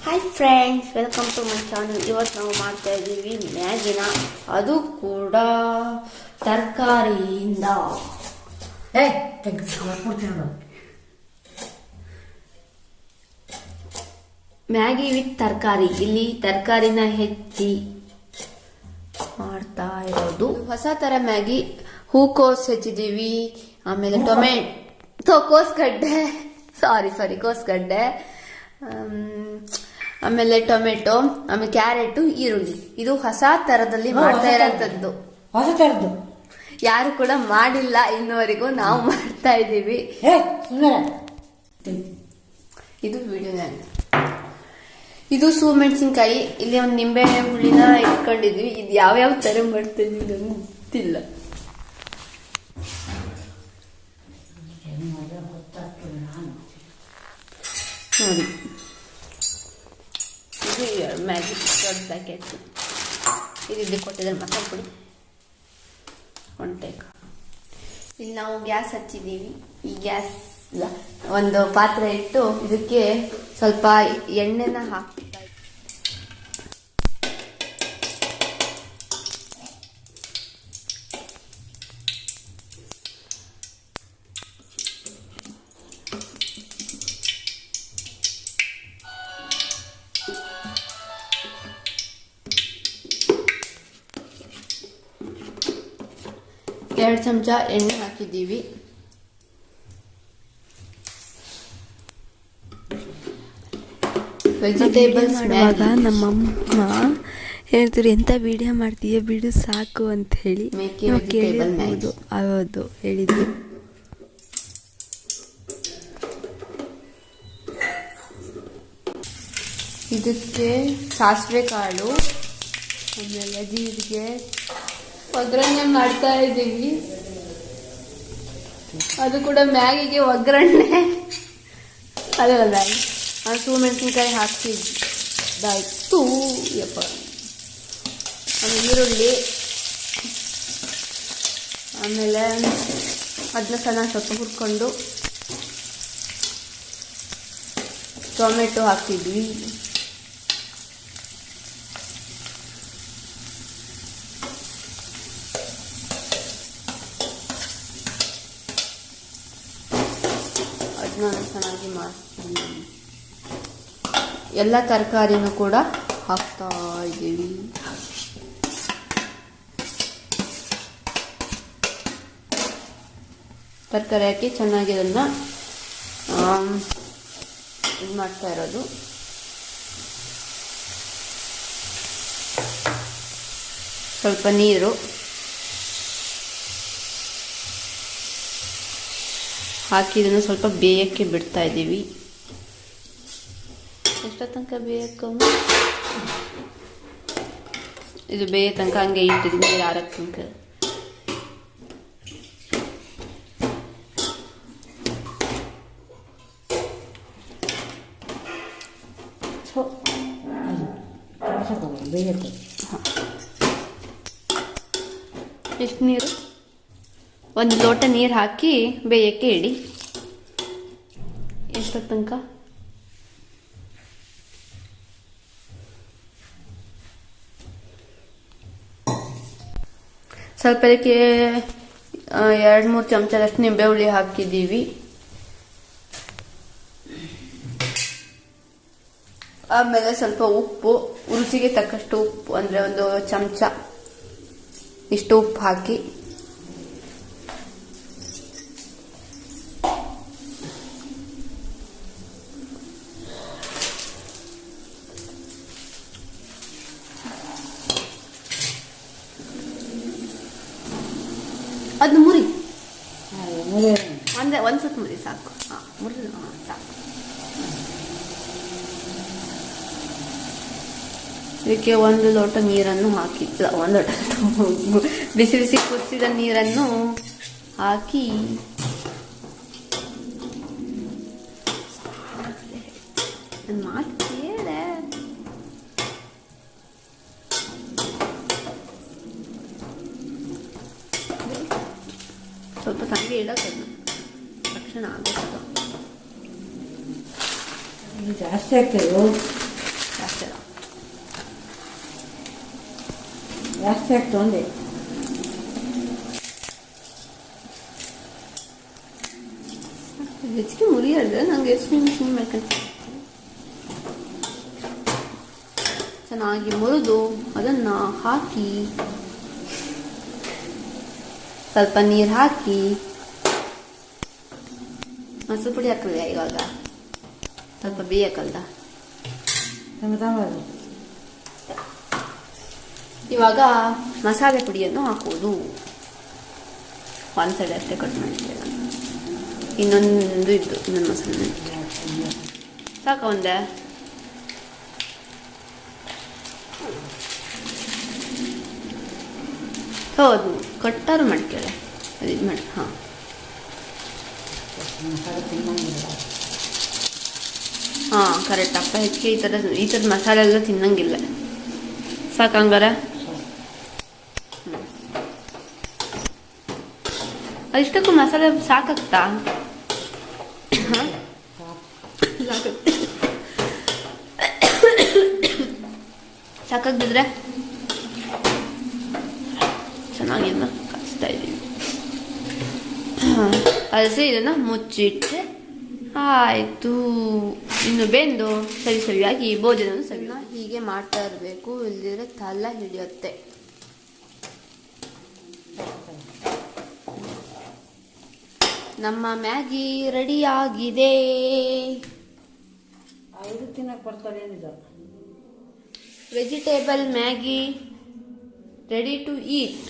Hi friends, welcome to my channel. ಇವತ್ತು ನಾವು ಮಾಡ್ತಾ ಇದ್ದೀವಿ ಮ್ಯಾಗಿನ, ಅದು ಕೂಡ ತರಕಾರಿಯಿಂದ. ಮ್ಯಾಗಿ ವಿತ್ ತರಕಾರಿ. ಇಲ್ಲಿ ತರಕಾರಿನ ಹೆಚ್ಚಿ ಮಾಡ್ತಾ ಇರೋದು. ಹೊಸ ತರ ಮ್ಯಾಗಿ. ಹೂಕೋಸ್ ಹೆಚ್ಚಿದೀವಿ, ಆಮೇಲೆ ಟೊಮೆಟೊ, ಕೋಸ್ಗಡ್ಡೆ, ಆಮೇಲೆ ಟೊಮೆಟೊ, ಆಮೇಲೆ ಕ್ಯಾರೆಟ್, ಈರುಳ್ಳಿ. ಇದು ಹೊಸ ತರದಲ್ಲಿ ಮಾಡ್ತಾ ಇರೋಂಥದ್ದು. ಹೊಸ ತರದ್ದು ಯಾರು ಕೂಡ ಮಾಡಿಲ್ಲ ಇನ್ನುವರೆಗೂ. ನಾವು ಮಾಡ್ತಾ ಇದ್ದೀವಿ. ಇದು ವಿಡಿಯೋ. ಇದು ಮೆಣಸಿನ್ಕಾಯಿ. ಇಲ್ಲಿ ಒಂದು ನಿಂಬೆ ಹುಳಿನ ಇಟ್ಕೊಂಡಿದ್ವಿ. ಇದು ಯಾವ್ಯಾವ ತರ ಮಾಡ್ತಾ ಇದೀವಿ ನಮ್ಗೆ ಗೊತ್ತಿಲ್ಲ. ನೋಡಿ, ಇದು ಮ್ಯಾಗಿ ದೊಡ್ಡ ಪ್ಯಾಕೆಟ್. ಇದು ಕೊಟ್ಟಿದ್ದಾರೆ ಮಸಾಲೆ ಪುಡಿ, ಹೊಂಟೆಕ. ಇಲ್ಲಿ ನಾವು ಗ್ಯಾಸ್ ಹಚ್ಚಿದ್ದೀವಿ. ಈ ಗ್ಯಾಸ್ ಒಂದು ಪಾತ್ರೆ ಇಟ್ಟು ಇದಕ್ಕೆ ಸ್ವಲ್ಪ ಎಣ್ಣೆನ ಹಾಕ್ತಾ ಇದ್ದೀವಿ. ಎರಡು ಚಮಚ ಎಣ್ಣೆ ಹಾಕಿದ್ದೀವಿ. ವೆಜಿಟೇಬಲ್ಸ್ ಮಾಡುವಾಗ ನಮ್ಮಮ್ಮ ಹೇಳ್ತಾರೆ, ಎಂತ ವಿಡಿಯೋ ಮಾಡ್ತೀಯ, ಬಿಡು ಸಾಕು ಅಂತ ಹೇಳಿ. ಹೌದು, ಹೇಳಿದ್ರು. ಇದಕ್ಕೆ ಸಾಸಿವೆ ಕಾಳು, ಆಮೇಲೆ ಜೀರಿಗೆ ಒಗ್ಗರಣೆ ಮಾಡ್ತಾ ಇದ್ದೀವಿ. ಅದು ಕೂಡ ಮ್ಯಾಗಿಗೆ ಒಗ್ಗರಣೆ. ಅದಲ್ಲ ಮ್ಯಾಗಿ. ಮೆಣಸಿನ್ಕಾಯಿ ಹಾಕಿದ್ದಾಯ್ತು. ಯಪ್ಪ. ಆಮೇಲೆ ಈರುಳ್ಳಿ, ಆಮೇಲೆ ಅದನ್ನ ಚೆನ್ನಾಗಿ ಸ್ವಲ್ಪ ಹುರ್ಕೊಂಡು ಟೊಮೆಟೊ ಹಾಕಿದ್ವಿ. ಚೆನ್ನಾಗಿ ಮಾಡ್ತೀವಿ. ಎಲ್ಲ ತರಕಾರಿನೂ ಕೂಡ ಹಾಕ್ತಾ ಇದ್ದೀವಿ. ತರಕಾರಿ ಹಾಕಿ ಚೆನ್ನಾಗಿ ಅದನ್ನ ಇದು ಮಾಡ್ತಾ ಇರೋದು. ಸ್ವಲ್ಪ ನೀರು ಹಾಕಿ ಇದನ್ನು ಸ್ವಲ್ಪ ಬೇಯಕ್ಕೆ ಬಿಡ್ತಾ ಇದ್ದೀವಿ. ಎಷ್ಟೋ ತನಕ ಬೇಯಕ್ಕೆ ಇದು ಬೇಯ ತನಕ ಹಂಗೆ ಇಟ್ಟಿದ್ವಿ, ನೀರು ಆರಕ್ಕೆ ತನಕ. ಎಷ್ಟು ನೀರು? ಒಂದು ಲೋಟ ನೀರು ಹಾಕಿ ಬೇಯಕ್ಕೆ ಇಡಿ. ಎಷ್ಟೋ ತನಕ? ಸ್ವಲ್ಪ ಅದಕ್ಕೆ 2-3 ಚಮಚದಷ್ಟು ನಿಂಬೆ ಹುಳಿ ಹಾಕಿದ್ದೀವಿ. ಆಮೇಲೆ ಸ್ವಲ್ಪ ಉಪ್ಪು, ರುಚಿಗೆ ತಕ್ಕಷ್ಟು ಉಪ್ಪು, ಅಂದರೆ 1 ಚಮಚ ಇಷ್ಟು ಉಪ್ಪು ಹಾಕಿ ಅದನ್ನ ಮುರಿ. ಅಂದರೆ ಒಂದ್ಸತ್ ಮುರಿ ಸಾಕು. ಮುರಿದು ಸಾಕು. ಇದಕ್ಕೆ 1 ಲೋಟ ನೀರನ್ನು ಹಾಕಿ, 1 ಲೋಟ ಬಿಸಿ ಬಿಸಿ ಕುದಿಸಿದ ನೀರನ್ನು ಹಾಕಿ ಮಾತು ಕೇಳೆ. ಸ್ವಲ್ಪ ಸಂಗೆ ಇಡಕ್ಕೆ ತಕ್ಷಣ ಆಗುತ್ತೆ. ಜಾಸ್ತಿ ಆಗ್ತದೆ. ಜಾಸ್ತಿ ಅಲ್ಲ. ಜಾಸ್ತಿ ಆಗ್ತು ಒಂದೇ. ಹೆಚ್ಚಿಗೆ ಮುರಿಯೋದು ನಂಗೆ ಎಷ್ಟು ನಿಮಿಷ ಮಾಡ್ಕೊಂಡು ಚೆನ್ನಾಗಿ ಮುರಿದು ಅದನ್ನು ಹಾಕಿ ಸ್ವಲ್ಪ ನೀರು ಹಾಕಿ ಮೊಸರು ಪುಡಿ ಹಾಕಲ್ಲ ಇವಾಗ ಸ್ವಲ್ಪ ಬೇಯಕ್ಕಲ್ದ. ಇವಾಗ ಮಸಾಲೆ ಪುಡಿಯನ್ನು ಹಾಕುವುದು. ಒಂದು ಸೈಡ್ ಅಷ್ಟೇ ಕಟ್ ಮಾಡಿದ್ದೆ ನಾನು. ಇನ್ನೊಂದು ಮಸಾಲೆ ಸಾಕ ಒಂದೇ. ಹೌದು ಕಟ್ಟಾರು ಮಾಡ್ಕೇಳೆ ಅದು ಇದು ಮಾಡಿ. ಹಾಂ ಹಾಂ ಕರೆಕ್ಟ್. ಅಪ್ಪ ಹೆಚ್ಚಿಗೆ ಈ ಥರದ ಮಸಾಲೆ ಎಲ್ಲ ತಿನ್ನಂಗಿಲ್ಲ. ಸಾಕಂಗಾರ ಅದಿಷ್ಟಕ್ಕೂ ಮಸಾಲೆ ಸಾಕಾಗ್ತಾ? ಹಾಂ ಸಾಕಾಗ್ದಿದ್ರೆ ಚೆನ್ನಾಗಿಲ್ಲ ಕಾಯಿಸ್ತಾ ಇದ್ದೀವಿ. ಅಲಸಿ ಇದನ್ನು ಮುಚ್ಚಿಟ್ಟರೆ ಆಯಿತು. ಇನ್ನು ಬೆಂದು ಸರಿ ಸರಿಯಾಗಿ ಭೋಜನವನ್ನು ಸವಿನ ಹೀಗೆ ಮಾಡ್ತಾ ಇರಬೇಕು, ಇಲ್ಲದಿದ್ರೆ ತಲ್ಲ ಹಿಡಿಯುತ್ತೆ. ನಮ್ಮ ಮ್ಯಾಗಿ ರೆಡಿ ಆಗಿದೆ. ತಿನ್ನಕ್ಕೆ ಬರ್ತಾರೆ ಏನಿದೆ. Vegetable Maggi ready to heat.